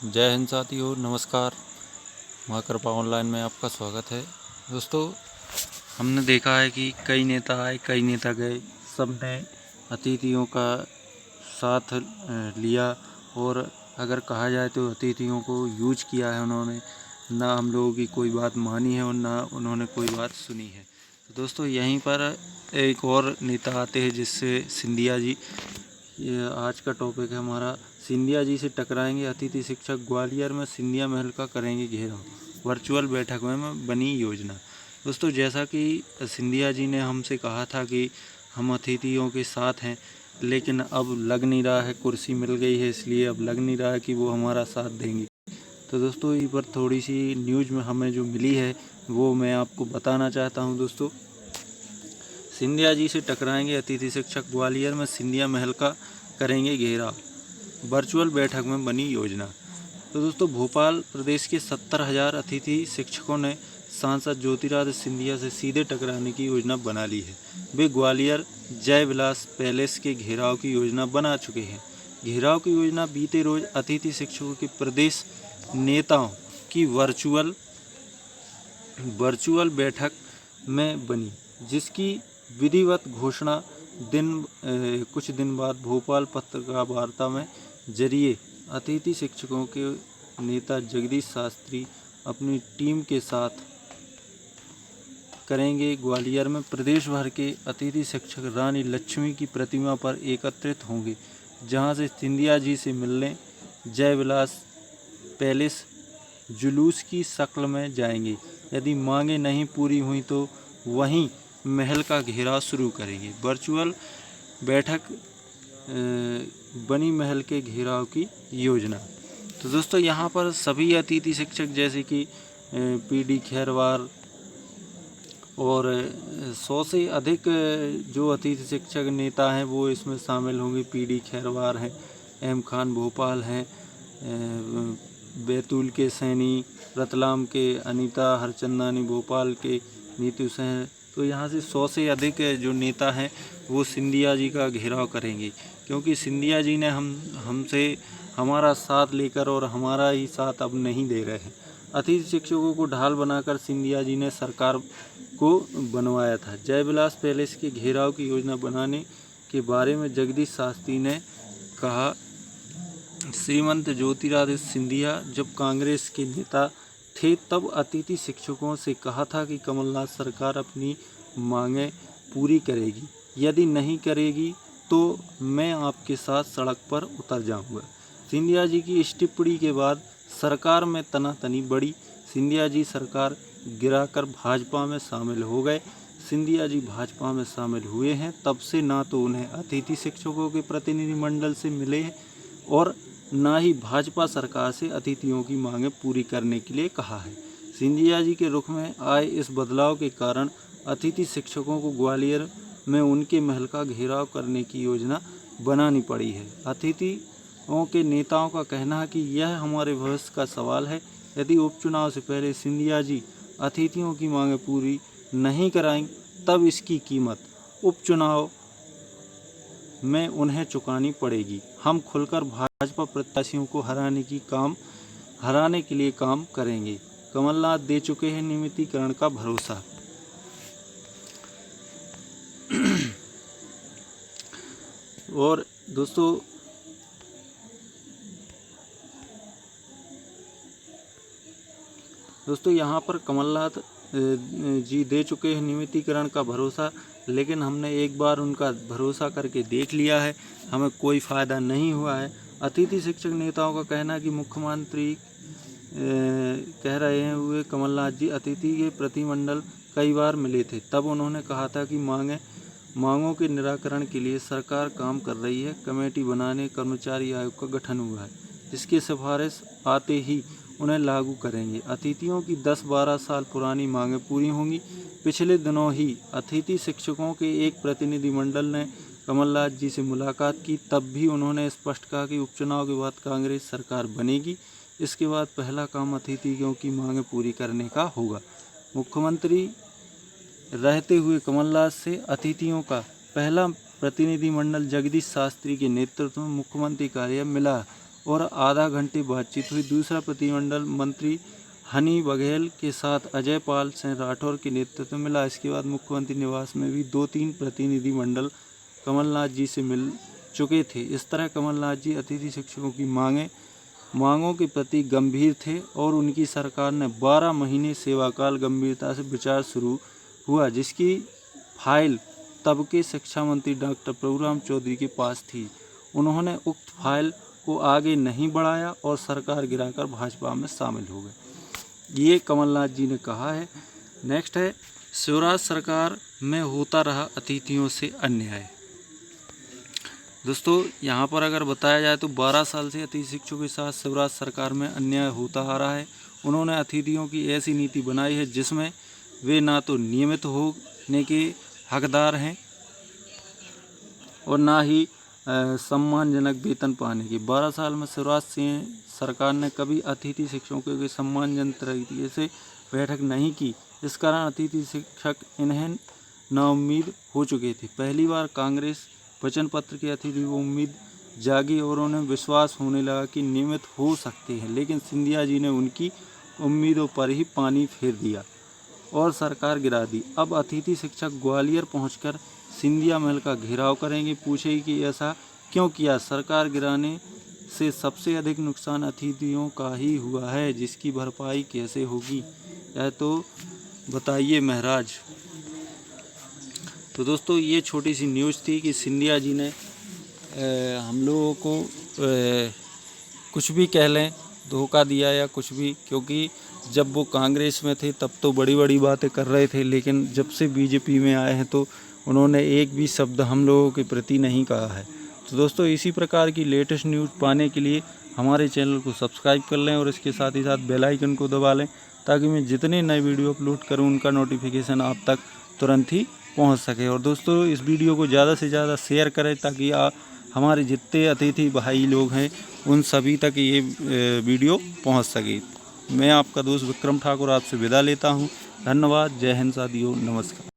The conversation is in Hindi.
जय हिंद साथियों, नमस्कार। माँ कृपा ऑनलाइन में आपका स्वागत है। दोस्तों, हमने देखा है कि कई नेता आए, कई नेता गए, सबने अतिथियों का साथ लिया और अगर कहा जाए तो अतिथियों को यूज किया है उन्होंने। ना हम लोगों की कोई बात मानी है और ना उन्होंने कोई बात सुनी है। तो दोस्तों, यहीं पर एक और नेता आते हैं जिससे सिंधिया जी, ये आज का टॉपिक है हमारा। सिंधिया जी से टकराएंगे अतिथि शिक्षक, ग्वालियर में सिंधिया महल का करेंगे घेराव, वर्चुअल बैठक में बनी योजना। दोस्तों, जैसा कि सिंधिया जी ने हमसे कहा था कि हम अतिथियों के साथ हैं, लेकिन अब लग नहीं रहा है, कुर्सी मिल गई है इसलिए अब लग नहीं रहा है कि वो हमारा साथ देंगी। तो दोस्तों, इस पर थोड़ी सी न्यूज़ में हमें जो मिली है वो मैं आपको बताना चाहता हूँ। दोस्तों, सिंधिया जी से टकराएंगे अतिथि शिक्षक, ग्वालियर में सिंधिया महल का करेंगे घेराव, वर्चुअल बैठक में बनी योजना। तो दोस्तों, भोपाल प्रदेश के 70,000 अतिथि शिक्षकों ने सांसद ज्योतिरादित्य सिंधिया से सीधे टकराने की योजना बना ली है। वे ग्वालियर जय विलास पैलेस के घेराव की योजना बना चुके हैं। घेराव की योजना बीते रोज अतिथि शिक्षकों के प्रदेश नेताओं की वर्चुअल बैठक में बनी, जिसकी विधिवत घोषणा कुछ दिन बाद भोपाल पत्रकार वार्ता में जरिए अतिथि शिक्षकों के नेता जगदीश शास्त्री अपनी टीम के साथ करेंगे। ग्वालियर में प्रदेश भर के अतिथि शिक्षक रानी लक्ष्मी की प्रतिमा पर एकत्रित होंगे, जहां से सिंधिया जी से मिलने जय विलास पैलेस जुलूस की शक्ल में जाएंगे। यदि मांगें नहीं पूरी हुई तो वहीं महल का घेराव शुरू करेंगे। वर्चुअल बैठक बनी महल के घेराव की योजना। तो दोस्तों, यहाँ पर सभी अतिथि शिक्षक जैसे कि पीडी खैरवार और 100 से अधिक जो अतिथि शिक्षक नेता हैं वो इसमें शामिल होंगे। पीडी खैरवार हैं, एम खान भोपाल हैं, बैतूल के सैनी, रतलाम के अनीता हरचंदानी, भोपाल के नीतू सेन। तो यहाँ से 100 से अधिक जो नेता हैं वो सिंधिया जी का घेराव करेंगे, क्योंकि सिंधिया जी ने हमसे हमारा साथ लेकर और हमारा ही साथ अब नहीं दे रहे हैं। अतिथि शिक्षकों को ढाल बनाकर सिंधिया जी ने सरकार को बनवाया था। जय विलास पैलेस के घेराव की योजना बनाने के बारे में जगदीश शास्त्री ने कहा, श्रीमंत ज्योतिरादित्य सिंधिया जब कांग्रेस के नेता थे तब अतिथि शिक्षकों से कहा था कि कमलनाथ सरकार अपनी मांगें पूरी करेगी, यदि नहीं करेगी तो मैं आपके साथ सड़क पर उतर जाऊंगा। सिंधिया जी की इस टिप्पणी के बाद सरकार में तनातनी बढ़ी। सिंधिया जी सरकार गिराकर भाजपा में शामिल हो गए। सिंधिया जी भाजपा में शामिल हुए हैं, तब से ना तो उन्हें अतिथि शिक्षकों के प्रतिनिधिमंडल से मिले और ना ही भाजपा सरकार से अतिथियों की मांगें पूरी करने के लिए कहा है। सिंधिया जी के रुख में आए इस बदलाव के कारण अतिथि शिक्षकों को ग्वालियर में उनके महल का घेराव करने की योजना बनानी पड़ी है। अतिथियों के नेताओं का कहना है कि यह हमारे भविष्य का सवाल है। यदि उपचुनाव से पहले सिंधिया जी अतिथियों की मांगें पूरी नहीं कराएंगे तब इसकी कीमत उपचुनाव में उन्हें चुकानी पड़ेगी। हम खुलकर भाजपा प्रत्याशियों को हराने के लिए काम करेंगे। कमलनाथ दे चुके हैं नियमितीकरण का भरोसा। और दोस्तों यहाँ पर कमलनाथ जी दे चुके हैं नियमितीकरण का भरोसा, लेकिन हमने एक बार उनका भरोसा करके देख लिया है, हमें कोई फ़ायदा नहीं हुआ है। अतिथि शिक्षक नेताओं का कहना है कि मुख्यमंत्री कह रहे हैं हुए कमलनाथ जी अतिथि के प्रतिनिधिमंडल कई बार मिले थे, तब उन्होंने कहा था कि मांगों के निराकरण के लिए सरकार काम कर रही है। कमेटी बनाने कर्मचारी आयोग का गठन हुआ है, जिसकी सिफारिश आते ही उन्हें लागू करेंगे। अतिथियों की 10-12 साल पुरानी मांगें पूरी होंगी। पिछले दिनों ही अतिथि शिक्षकों के एक प्रतिनिधिमंडल ने कमलनाथ जी से मुलाकात की, तब भी उन्होंने स्पष्ट कहा कि उपचुनाव के बाद कांग्रेस सरकार बनेगी। इसके बाद पहला काम अतिथियों की मांगें पूरी करने का होगा। मुख्यमंत्री रहते हुए कमलनाथ से अतिथियों का पहला प्रतिनिधिमंडल जगदीश शास्त्री के नेतृत्व में मुख्यमंत्री कार्यालय मिला और आधा घंटे बातचीत हुई। दूसरा प्रतिनिधिमंडल मंत्री हनी बघेल के साथ अजय पाल सिंह राठौर के नेतृत्व में मिला। इसके बाद मुख्यमंत्री निवास में भी 2-3 प्रतिनिधिमंडल कमलनाथ जी से मिल चुके थे। इस तरह कमलनाथ जी अतिथि शिक्षकों की मांगों के प्रति गंभीर थे और उनकी सरकार ने 12 महीने सेवाकाल गंभीरता से विचार शुरू हुआ, जिसकी फाइल तब के शिक्षा मंत्री डॉक्टर प्रभुराम चौधरी के पास थी। उन्होंने उक्त फाइल को आगे नहीं बढ़ाया और सरकार गिराकर भाजपा में शामिल हो गए। ये कमलनाथ जी ने कहा है। नेक्स्ट है, शिवराज सरकार में होता रहा अतिथियों से अन्याय। दोस्तों यहाँ पर अगर बताया जाए तो 12 साल से अतिथि शिक्षकों के साथ शिवराज सरकार में अन्याय होता आ रहा है। उन्होंने अतिथियों की ऐसी नीति बनाई है जिसमें वे ना तो नियमित होने के हकदार हैं और ना ही सम्मानजनक वेतन पाने की। 12 साल में शिवराज सिंह सरकार ने कभी अतिथि शिक्षकों के सम्मानजनक तरीके से बैठक नहीं की। इस कारण अतिथि शिक्षक इन्हें नाउम्मीद हो चुके थे। पहली बार कांग्रेस वचन पत्र के अतिथि को उम्मीद जागी और उन्हें विश्वास होने लगा कि नियमित हो सकते हैं, लेकिन सिंधिया जी ने उनकी उम्मीदों पर ही पानी फेर दिया और सरकार गिरा दी। अब अतिथि शिक्षक ग्वालियर पहुंचकर सिंधिया महल का घेराव करेंगे। पूछेगी कि ऐसा क्यों किया। सरकार गिराने से सबसे अधिक नुकसान अतिथियों का ही हुआ है, जिसकी भरपाई कैसे होगी, यह तो बताइए महाराज। तो दोस्तों ये छोटी सी न्यूज़ थी कि सिंधिया जी ने हम लोगों को कुछ भी कह लें धोखा दिया या कुछ भी, क्योंकि जब वो कांग्रेस में थे तब तो बड़ी बड़ी बातें कर रहे थे, लेकिन जब से बीजेपी में आए हैं तो उन्होंने एक भी शब्द हम लोगों के प्रति नहीं कहा है। तो दोस्तों इसी प्रकार की लेटेस्ट न्यूज़ पाने के लिए हमारे चैनल को सब्सक्राइब कर लें और इसके साथ ही साथ बेल आइकन को दबा लें, ताकि मैं जितने नए वीडियो अपलोड करूं उनका नोटिफिकेशन आप तक तुरंत ही पहुंच सके। और दोस्तों इस वीडियो को ज़्यादा से ज़्यादा शेयर करें ताकि हमारे जितने अतिथि भाई लोग हैं उन सभी तक ये वीडियो पहुंच सके। मैं आपका दोस्त विक्रम ठाकुर आपसे विदा लेता हूं। धन्यवाद। जय हिंद साथियों, नमस्कार।